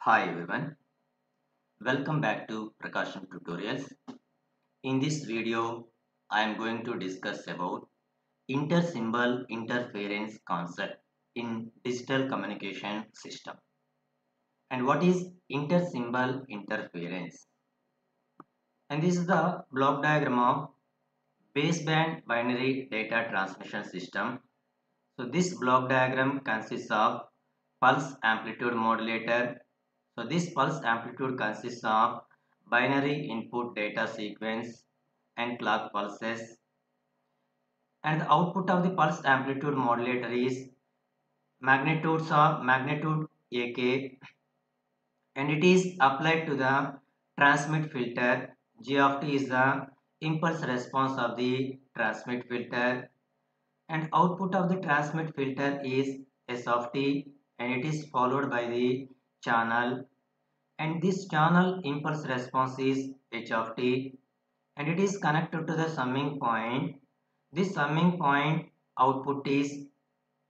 Hi everyone, welcome back to Prakasham Tutorials. In this video, I am going to discuss about inter-symbol interference concept in digital communication system. And what is inter-symbol interference? And this is the block diagram of baseband binary data transmission system. So this block diagram consists of pulse amplitude modulator. So this pulse amplitude consists of binary input data sequence and clock pulses, and the output of the pulse amplitude modulator is magnitudes of magnitude AK, and it is applied to the transmit filter. G of t is the impulse response of the transmit filter, and output of the transmit filter is S of t, and it is followed by the channel, and this channel impulse response is H of t, and it is connected to the summing point. This summing point output is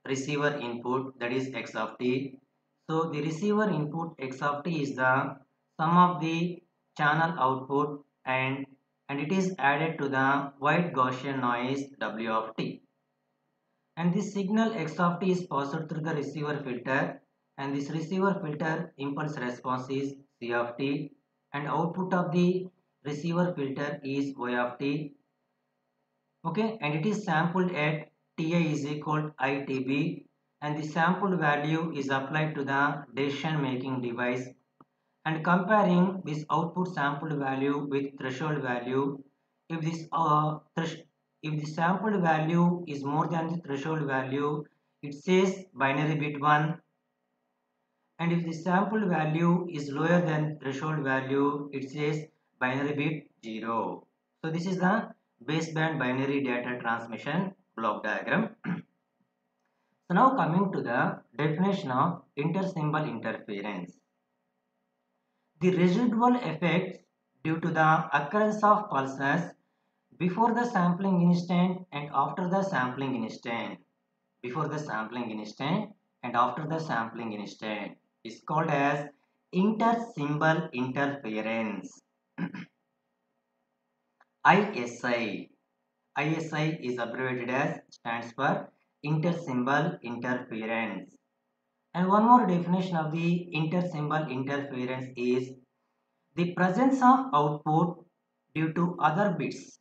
receiver input, that is X of t. So the receiver input X of t is the sum of the channel output, and it is added to the white Gaussian noise W of t. And this signal X of t is passed through the receiver filter, and this receiver filter impulse response is C of t, and output of the receiver filter is Y of t. Okay, and it is sampled at Ti is equal to ITB, and the sampled value is applied to the decision making device, and comparing this output sampled value with threshold value. If this if the sampled value is more than the threshold value, it says binary bit 1, and if the sampled value is lower than threshold value, it says binary bit 0. So this is the baseband binary data transmission block diagram. So now coming to the definition of inter-symbol interference. The residual effects due to the occurrence of pulses before the sampling instant and after the sampling instant. Before the sampling instant and after the sampling instant is called as inter-symbol interference. ISI. ISI is abbreviated as stands for inter-symbol interference. And one more definition of the inter-symbol interference is the presence of output due to other bits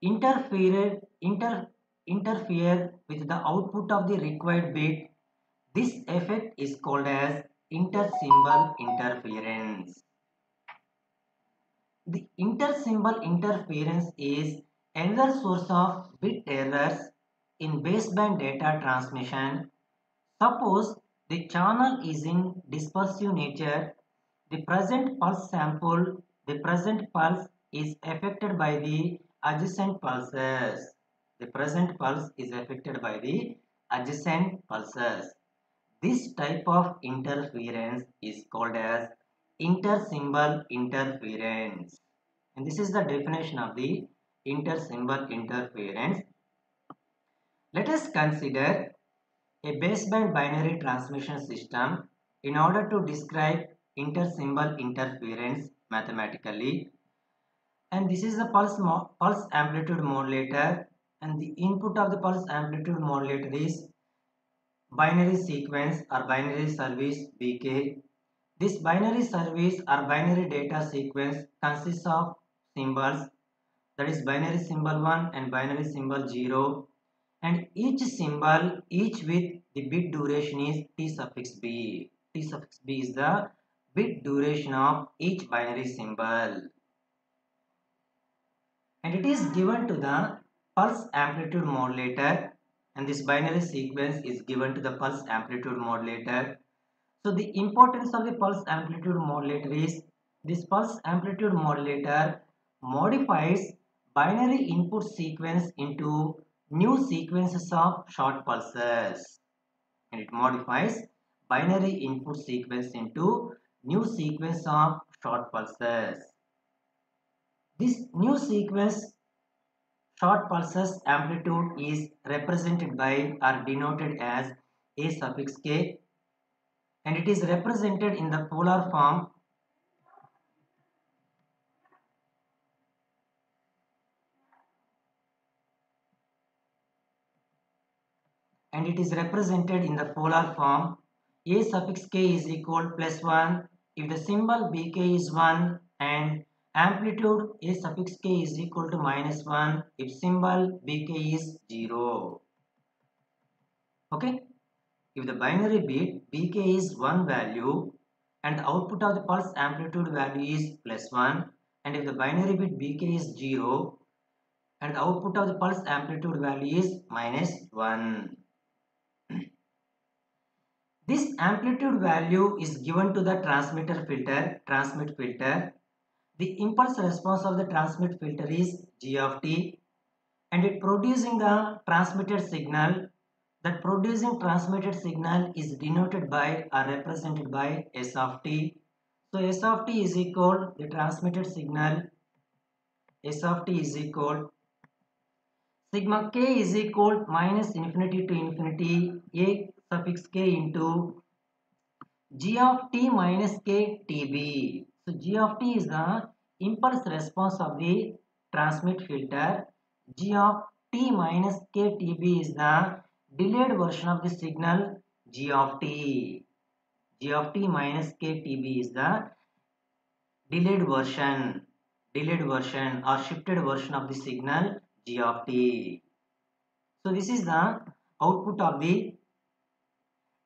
interfere, interfere with the output of the required bit. This effect is called as inter-symbol interference. The inter-symbol interference is another source of bit errors in baseband data transmission. Suppose the channel is in dispersive nature. The present pulse sample, the present pulse is affected by the adjacent pulses. The present pulse is affected by the adjacent pulses. This type of interference is called as inter-symbol interference. And this is the definition of the inter-symbol interference. Let us consider a baseband binary transmission system in order to describe inter-symbol interference mathematically. And this is the pulse amplitude modulator, and the input of the pulse amplitude modulator is binary sequence or binary service BK. This binary service or binary data sequence consists of symbols, that is binary symbol 1 and binary symbol 0, and each symbol each with the bit duration is T suffix B. T suffix B is the bit duration of each binary symbol, and it is given to the pulse amplitude modulator, and this binary sequence is given to the pulse amplitude modulator. So the importance of the pulse amplitude modulator is this pulse amplitude modulator modifies binary input sequence into new sequences of short pulses, and it modifies binary input sequence into new sequence of short pulses. This new sequence short pulses amplitude is represented by or denoted as A suffix k, and it is represented in the polar form a suffix k is equal plus 1 if the symbol bk is 1 and amplitude a suffix k is equal to minus 1 if symbol bk is 0. Okay, if the binary bit bk is 1 value and the output of the pulse amplitude value is plus 1, and if the binary bit bk is 0 and the output of the pulse amplitude value is minus 1. This amplitude value is given to the transmit filter. The impulse response of the transmit filter is g of t, and it producing the transmitted signal. That producing transmitted signal is denoted by or represented by s of t. So s of t is equal the transmitted signal. S of t is equal sigma k is equal minus infinity to infinity a suffix k into g of t minus k tb. So g of t is the impulse response of the transmit filter. G of t minus k tb is the delayed version of the signal g of t. G of t minus k tb is the delayed version or shifted version of the signal g of t. So this is the output of the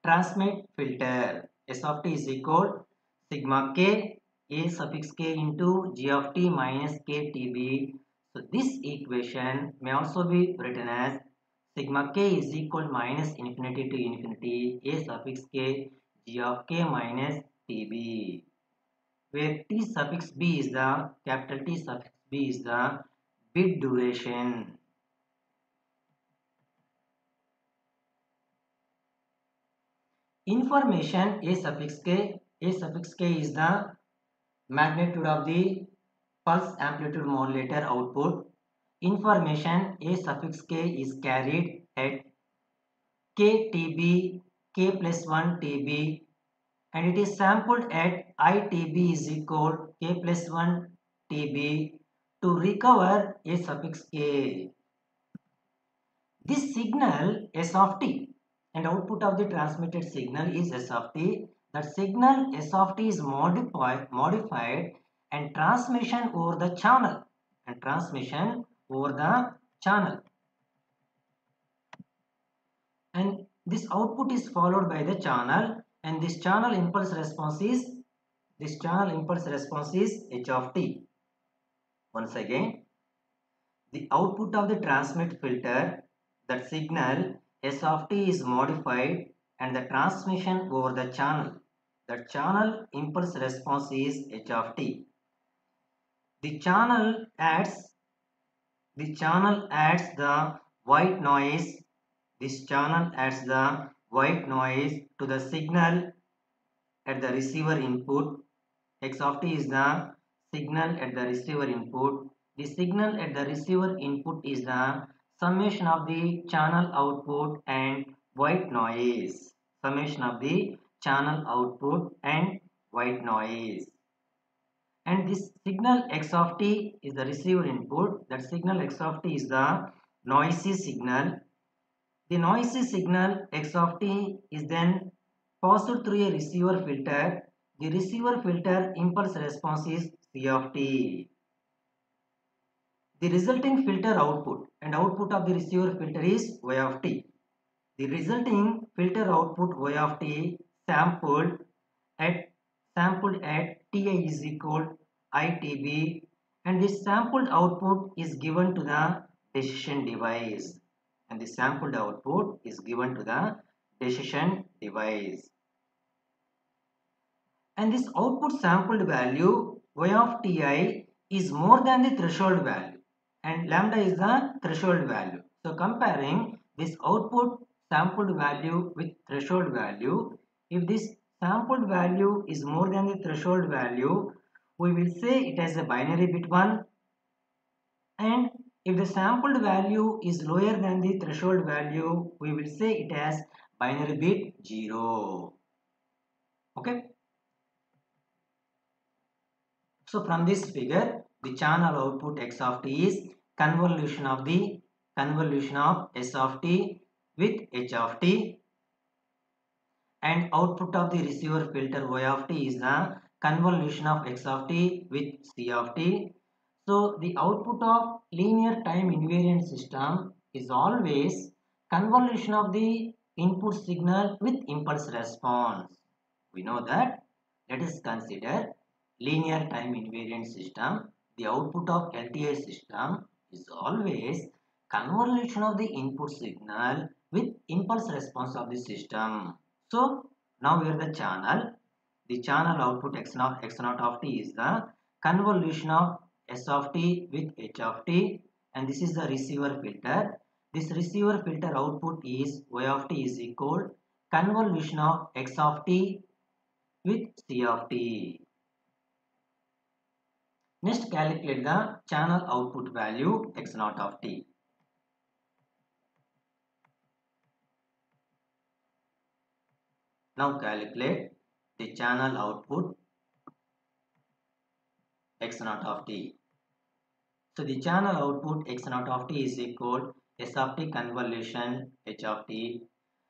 transmit filter. S of t is equal sigma k a suffix k into g of t minus k tb. So this equation may also be written as sigma k is equal minus infinity to infinity a suffix k g of k minus tb, where t suffix b is the capital T suffix b is the bit duration. Information a suffix k is the magnitude of the pulse amplitude modulator output. Information a suffix k is carried at k tb, k plus 1 tb, and it is sampled at itb is equal k plus 1 tb to recover a suffix k. This signal s of t and output of the transmitted signal is s of t. That signal s of t is modified and transmission over the channel and this output is followed by the channel, and this channel impulse response is h of t. Once again, the output of the transmit filter, that signal S of t is modified and the transmission over the channel. The channel impulse response is h of t. The channel adds the white noise. This channel adds the white noise to the signal at the receiver input. X of t is the signal at the receiver input. The signal at the receiver input is the summation of the channel output and white noise. Summation of the channel output and white noise. And this signal x of t is the receiver input. That signal x of t is the noisy signal. The noisy signal x of t is then passed through a receiver filter. The receiver filter impulse response is C of t. The resulting filter output and output of the receiver filter is Y of t. The resulting filter output Y of t sampled at Ti is equal ITB, and this sampled output is given to the decision device. And the sampled output is given to the decision device. And this output sampled value y of ti is more than the threshold value, and lambda is the threshold value. So comparing this output sampled value with threshold value, if this sampled value is more than the threshold value, we will say it as a binary bit 1, and if the sampled value is lower than the threshold value, we will say it as binary bit 0. Okay. So from this figure, the channel output x of t is convolution of s of t with h of t, and output of the receiver filter y of t is the convolution of x of t with c of t. So the output of linear time invariant system is always convolution of the input signal with impulse response. We know that. Let us consider linear time invariant system. The output of LTI system is always convolution of the input signal with impulse response of the system. So now here the channel. The channel output x0 of t is the convolution of s of t with h of t, and this is the receiver filter. This receiver filter output is y of t is equal convolution of x of t with c of t. Next, calculate the channel output value x0 of t. Now calculate the channel output x0 of t. So the channel output x0 of t is equal s of t convolution h of t,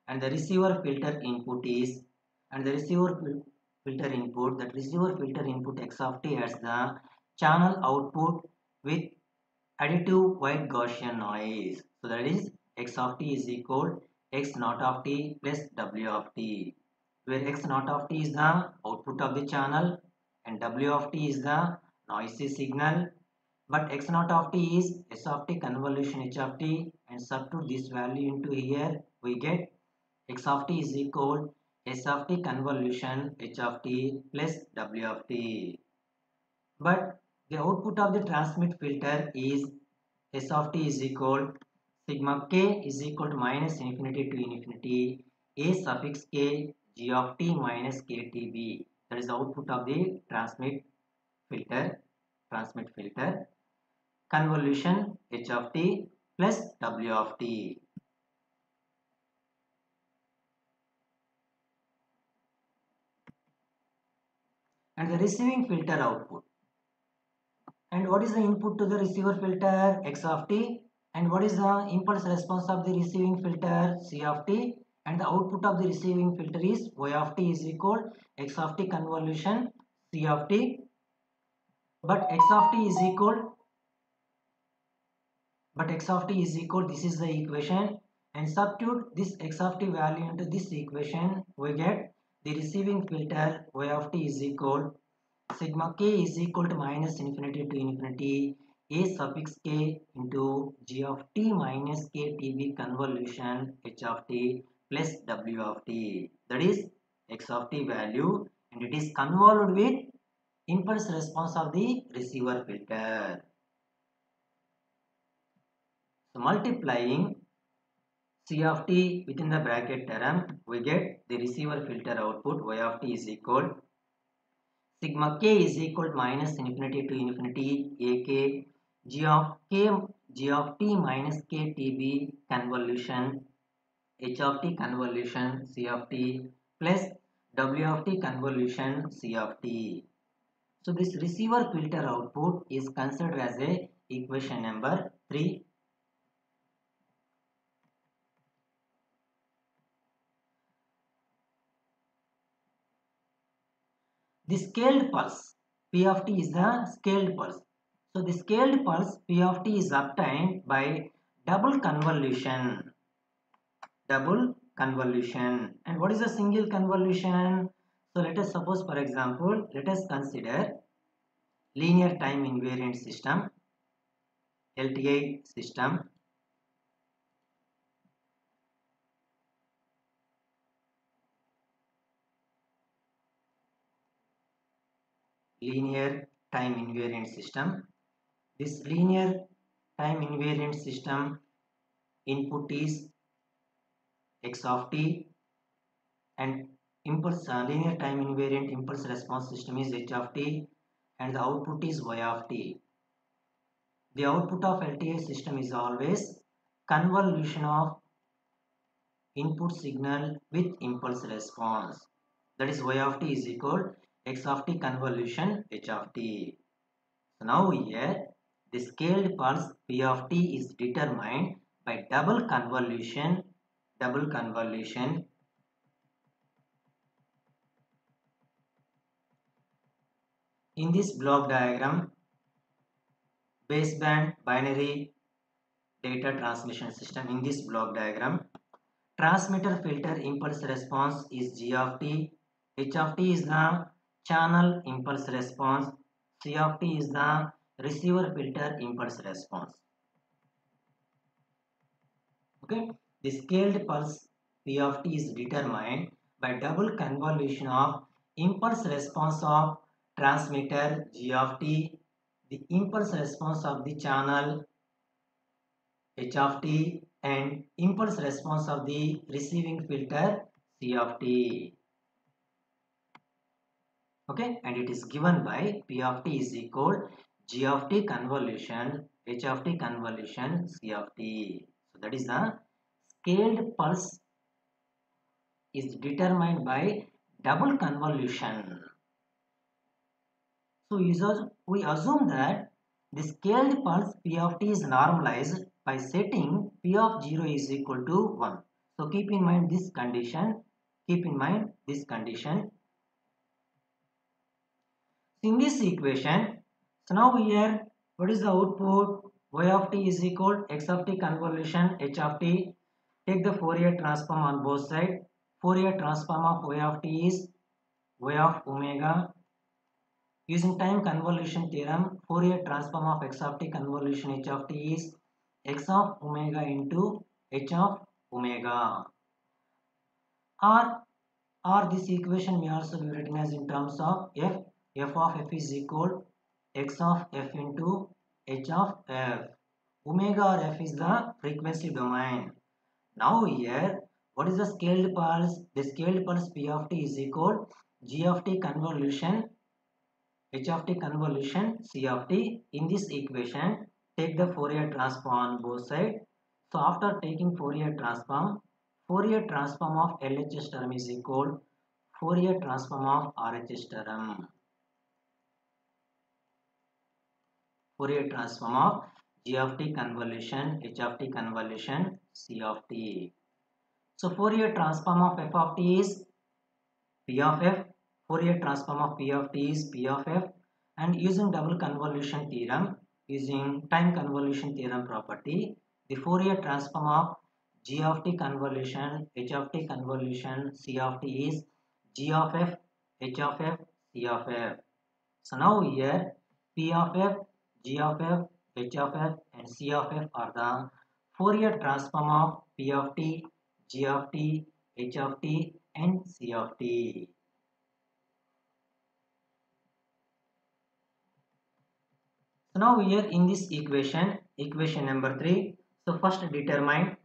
and the receiver filter input is, and the receiver filter input, that receiver filter input x of t as the channel output with additive white Gaussian noise. So that is x of t is equal x naught of t plus w of t, where x naught of t is the output of the channel and w of t is the noisy signal. But x naught of t is s of t convolution h of t, and substitute this value into here, we get x of t is equal s of t convolution h of t plus w of t. But the output of the transmit filter is s of t is equal sigma k is equal to minus infinity to infinity a suffix k g of t minus ktb. That is the output of the filter, transmit filter convolution h of t plus w of t. And the receiving filter output. And what is the input to the receiver filter? X of t. And what is the impulse response of the receiving filter? C of t. And the output of the receiving filter is y of t is equal x of t convolution C of t. But x of t is equal, this is the equation, and substitute this x of t value into this equation, we get the receiving filter y of t is equal sigma k is equal to minus infinity to infinity a suffix k into g of t minus ktb convolution h of t plus w of t. That is x of t value, and it is convolved with impulse response of the receiver filter. So multiplying C of t within the bracket term, we get the receiver filter output y of t is equal sigma k is equal to minus infinity to infinity a k g of t minus ktb convolution h of t convolution c of t plus w of t convolution c of t. So this receiver filter output is considered as a equation number 3. The scaled pulse P of t is the scaled pulse. So the scaled pulse P of t is obtained by double convolution. Double convolution. And what is a single convolution? So let us suppose, for example, let us consider linear time invariant system, LTI system. Linear time invariant system. This linear time invariant system input is x of t, and impulse linear time invariant impulse response system is h of t, and the output is y of t. The output of LTI system is always convolution of input signal with impulse response. That is y of t is equal x of t convolution h of t. So now here the scaled pulse p of t is determined by double convolution. In this block diagram, baseband binary data transmission system. In this block diagram, transmitter filter impulse response is g of t, h of t is the channel impulse response, c of t is the receiver filter impulse response. Okay, the scaled pulse p of t is determined by double convolution of impulse response of transmitter g of t, the impulse response of the channel h of t, and impulse response of the receiving filter c of t. Okay, and it is given by p of t is equal g of t convolution h of t convolution c of t. So that is the scaled pulse is determined by double convolution. So we assume that the scaled pulse p of t is normalized by setting p of 0 is equal to 1. So keep in mind this condition. In this equation, so now here what is the output? Y of t is equal x of t convolution h of t. Take the Fourier transform on both sides. Fourier transform of y of t is y of omega. Using time convolution theorem, Fourier transform of x of t convolution h of t is x of omega into h of omega. Or this equation may also be written as in terms of f of f is equal x of f into h of f. Omega or f is the frequency domain. Now here, what is the scaled pulse? The scaled pulse p of t is equal g of t convolution h of t convolution c of t. In this equation, take the Fourier transform on both sides. So after taking Fourier transform of LHS term is equal Fourier transform of RHS term. Fourier transform of g of t convolution h of t convolution c of t. So Fourier transform of f of t is p of f. Fourier transform of p of t is p of f, and using double convolution theorem, using time convolution theorem property, the Fourier transform of g of t convolution h of t convolution c of t is g of f h of f c of f. So now here p of f, g of f, h of f and c of f are the Fourier transform of p of t, g of t, h of t and c of t. So now here in this equation number 3, so first determine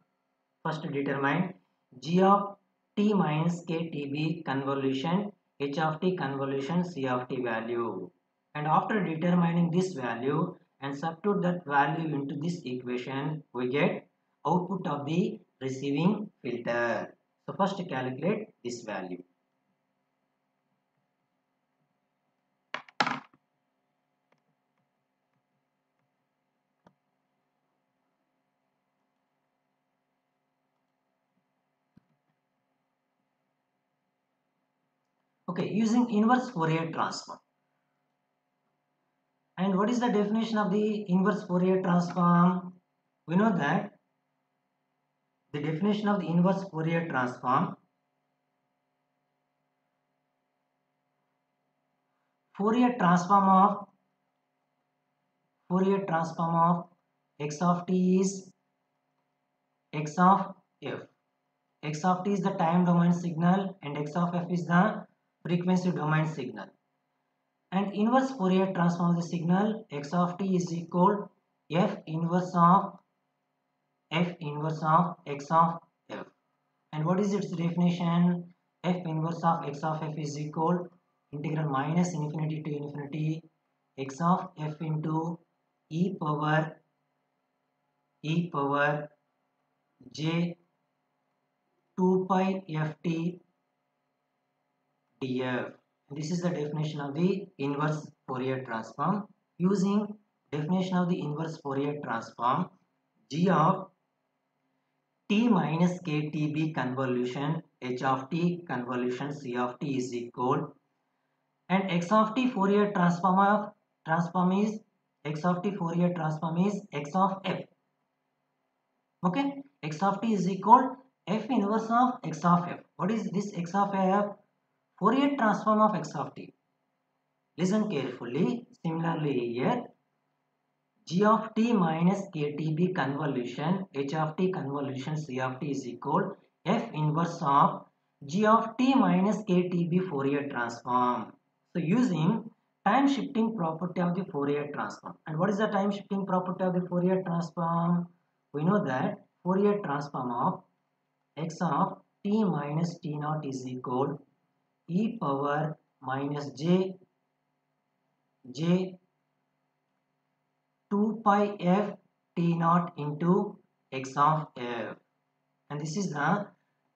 g of t minus ktb convolution h of t convolution c of t value, and after determining this value and substitute that value into this equation, we get output of the receiving filter. So first calculate this value. Okay, using inverse Fourier transform. And what is the definition of the inverse Fourier transform? We know that the definition of the inverse Fourier transform, Fourier transform of x of t is x of f. X of t is the time domain signal and x of f is the frequency domain signal. And inverse Fourier transform of the signal x of t is equal f inverse of x of f. And what is its definition? F inverse of x of f is equal integral minus infinity to infinity x of f into e power j 2 pi ft df. This is the definition of the inverse Fourier transform. Using definition of the inverse Fourier transform, g of t minus ktb convolution h of t convolution c of t is equal, and x of t Fourier transform is x of t Fourier transform is x of f. Okay, x of t is equal f inverse of x of f. What is this x of f? Fourier transform of x of t. Listen carefully. Similarly here, g of t minus ktb convolution h of t convolution c of t is equal f inverse of g of t minus ktb Fourier transform. So using time shifting property of the Fourier transform. And what is the time shifting property of the Fourier transform? We know that Fourier transform of x of t minus t naught is equal e power minus j 2 pi f t naught into x of f. And this is the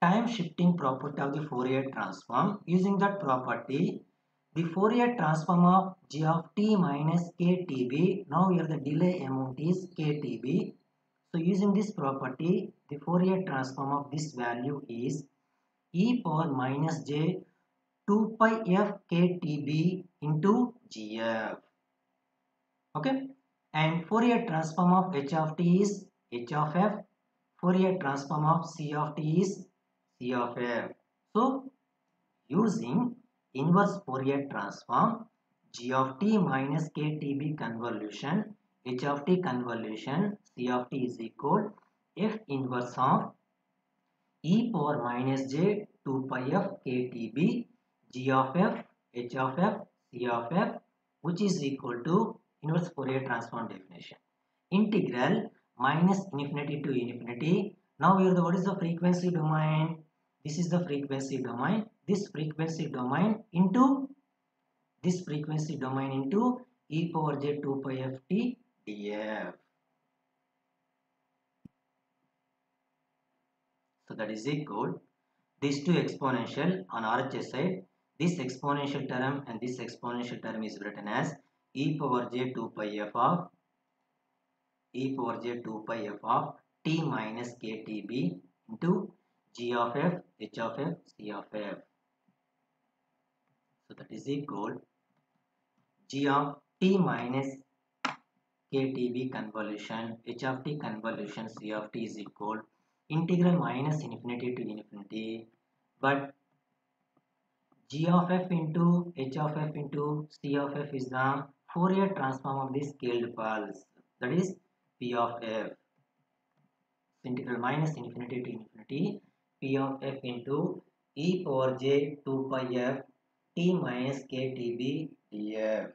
time shifting property of the Fourier transform. Using that property, the Fourier transform of g of t minus ktb, now here the delay amount is ktb. So using this property, the Fourier transform of this value is e power minus j 2 pi f ktb into gf. Okay, and Fourier transform of h of t is h of f. Fourier transform of c of t is c of f. So using inverse Fourier transform, g of t minus ktb convolution h of t convolution c of t is equal f inverse of e power minus j 2 pi f ktb g of f h of f c of f, which is equal to inverse Fourier transform definition. Integral minus infinity to infinity. Now here what is the frequency domain? This is the frequency domain. This frequency domain into this frequency domain into e power j 2 pi f t df. So that is equal these two exponential on RHS side. This exponential term and this exponential term is written as e power j 2 pi f of e power j 2 pi f of t minus ktb into g of f, h of f, c of f. So that is equal g of t minus ktb convolution, h of t convolution, c of t is equal integral minus infinity to infinity, but g of f into h of f into c of f is the Fourier transform of the scaled pulse, that is p of f. Integral minus infinity to infinity p of f into e power j 2 pi f t minus ktb df.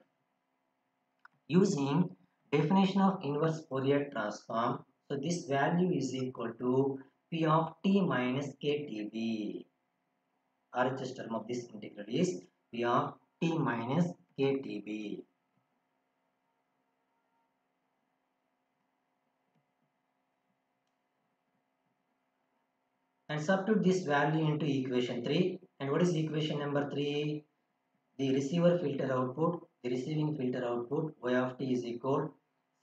Using definition of inverse Fourier transform, so this value is equal to p of t minus ktb. RHS term of this integral is p of t minus ktb. And substitute this value into equation 3. And what is equation number 3? The receiver filter output, the receiving filter output y of t is equal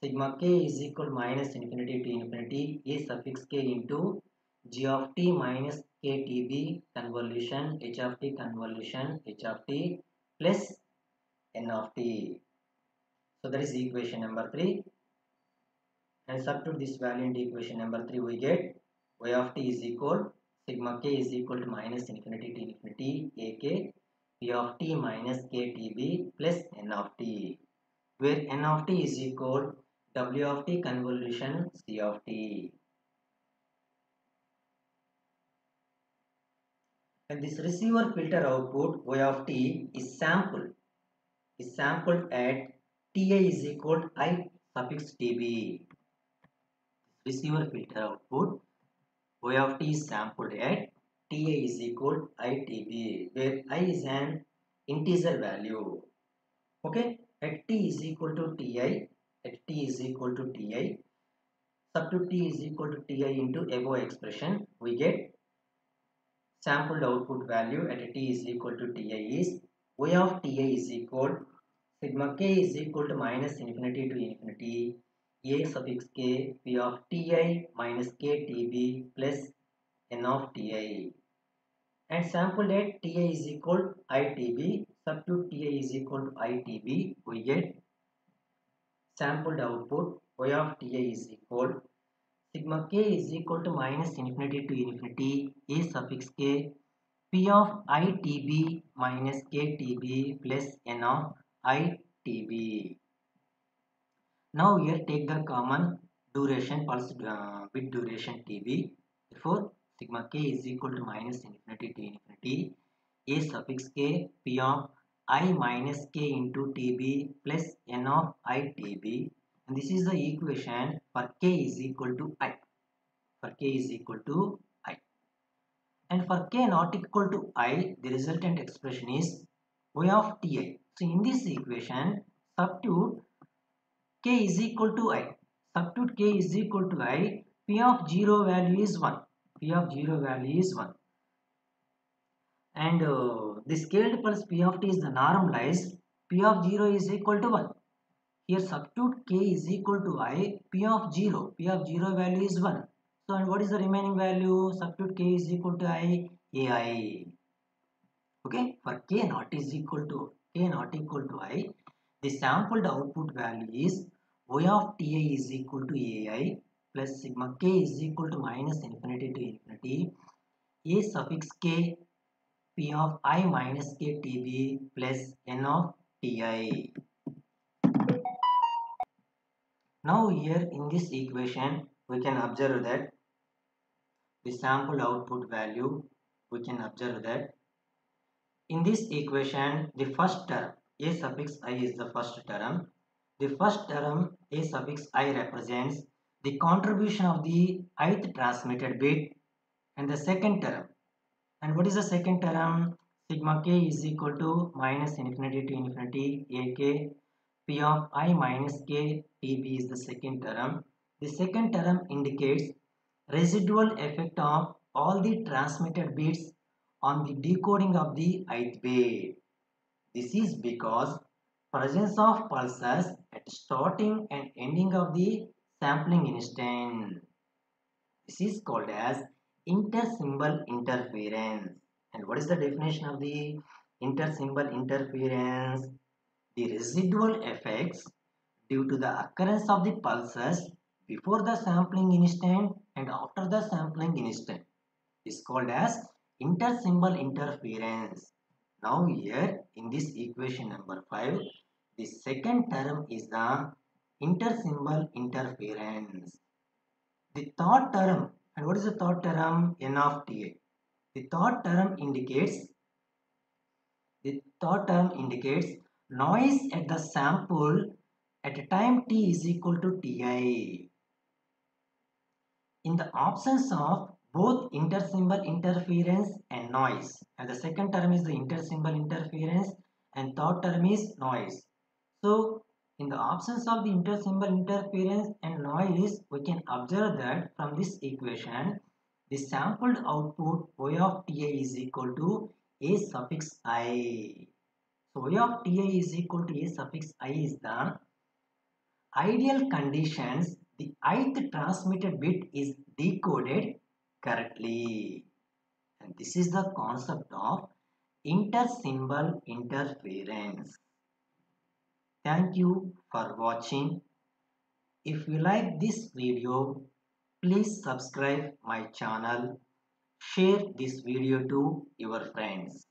sigma k is equal minus infinity to infinity a suffix k into g of t minus ktb convolution h of t convolution h of t plus n of t. So that is equation number 3. And substitute this value into equation number 3, we get y of t is equal sigma k is equal to minus infinity to infinity ak p of t minus ktb plus n of t, where n of t is equal w of t convolution c of t. And this receiver filter output y of t is sampled at ti is equal I suffix tb. Receiver filter output y of t is sampled at ti is equal itb, where I is an integer value. Okay, at t is equal to ti, at t is equal to ti, substitute t is equal to ti into above expression, we get sampled output value at t is equal to ti is y of ti is equal sigma k is equal to minus infinity to infinity a suffix k p of ti minus k tb plus n of ti, and sampled at ti is equal to itb. Substitute ti is equal to itb, we get sampled output y of ti is equal sigma k is equal to minus infinity to infinity a suffix k p of itb minus ktb plus n of itb. Now here take the common duration pulse bit duration tb. Therefore sigma k is equal to minus infinity to infinity a suffix k p of I minus k into tb plus n of itb, and this is the equation for k is equal to I. For k is equal to I, and for k not equal to I, the resultant expression is y of ti. So in this equation substitute k is equal to I. Substitute k is equal to I. P of 0 value is 1. P of 0 value is 1. And the scaled pulse P of t is the normalized. P of 0 is equal to 1. Here substitute k is equal to I. P of 0. P of 0 value is 1. So and what is the remaining value? Substitute k is equal to I. AI. Okay. For k not equal to I, the sampled output value is y of ti is equal to ai plus sigma k is equal to minus infinity to infinity a suffix k p of I minus k tb plus n of ti. Now here in this equation we can observe that the sampled output value, we can observe that in this equation the first term a suffix I is the first term. The first term a suffix I represents the contribution of the ith transmitted bit, and the second term, and what is the second term? Sigma k is equal to minus infinity to infinity ak p of I minus k tb is the second term. The second term indicates residual effect of all the transmitted bits on the decoding of the ith bit. This is because presence of pulses at starting and ending of the sampling instant. This is called as intersymbol interference. And what is the definition of the intersymbol interference? The residual effects due to the occurrence of the pulses before the sampling instant and after the sampling instant is called as intersymbol interference. Now here in this equation number 5, the second term is the intersymbol interference. The third term, and what is the third term? N of Ta. The third term indicates noise at the sample at a time t is equal to Ti. In the absence of both intersymbol interference and noise, and the second term is the intersymbol interference and third term is noise. So in the absence of the intersymbol interference and noise, we can observe that from this equation the sampled output y of ti is equal to a suffix I. So y of ti is equal to a suffix I is the ideal conditions the ith transmitted bit is decoded correctly. And this is the concept of intersymbol interference. Thank you for watching. If you like this video, please subscribe my channel. Share this video to your friends.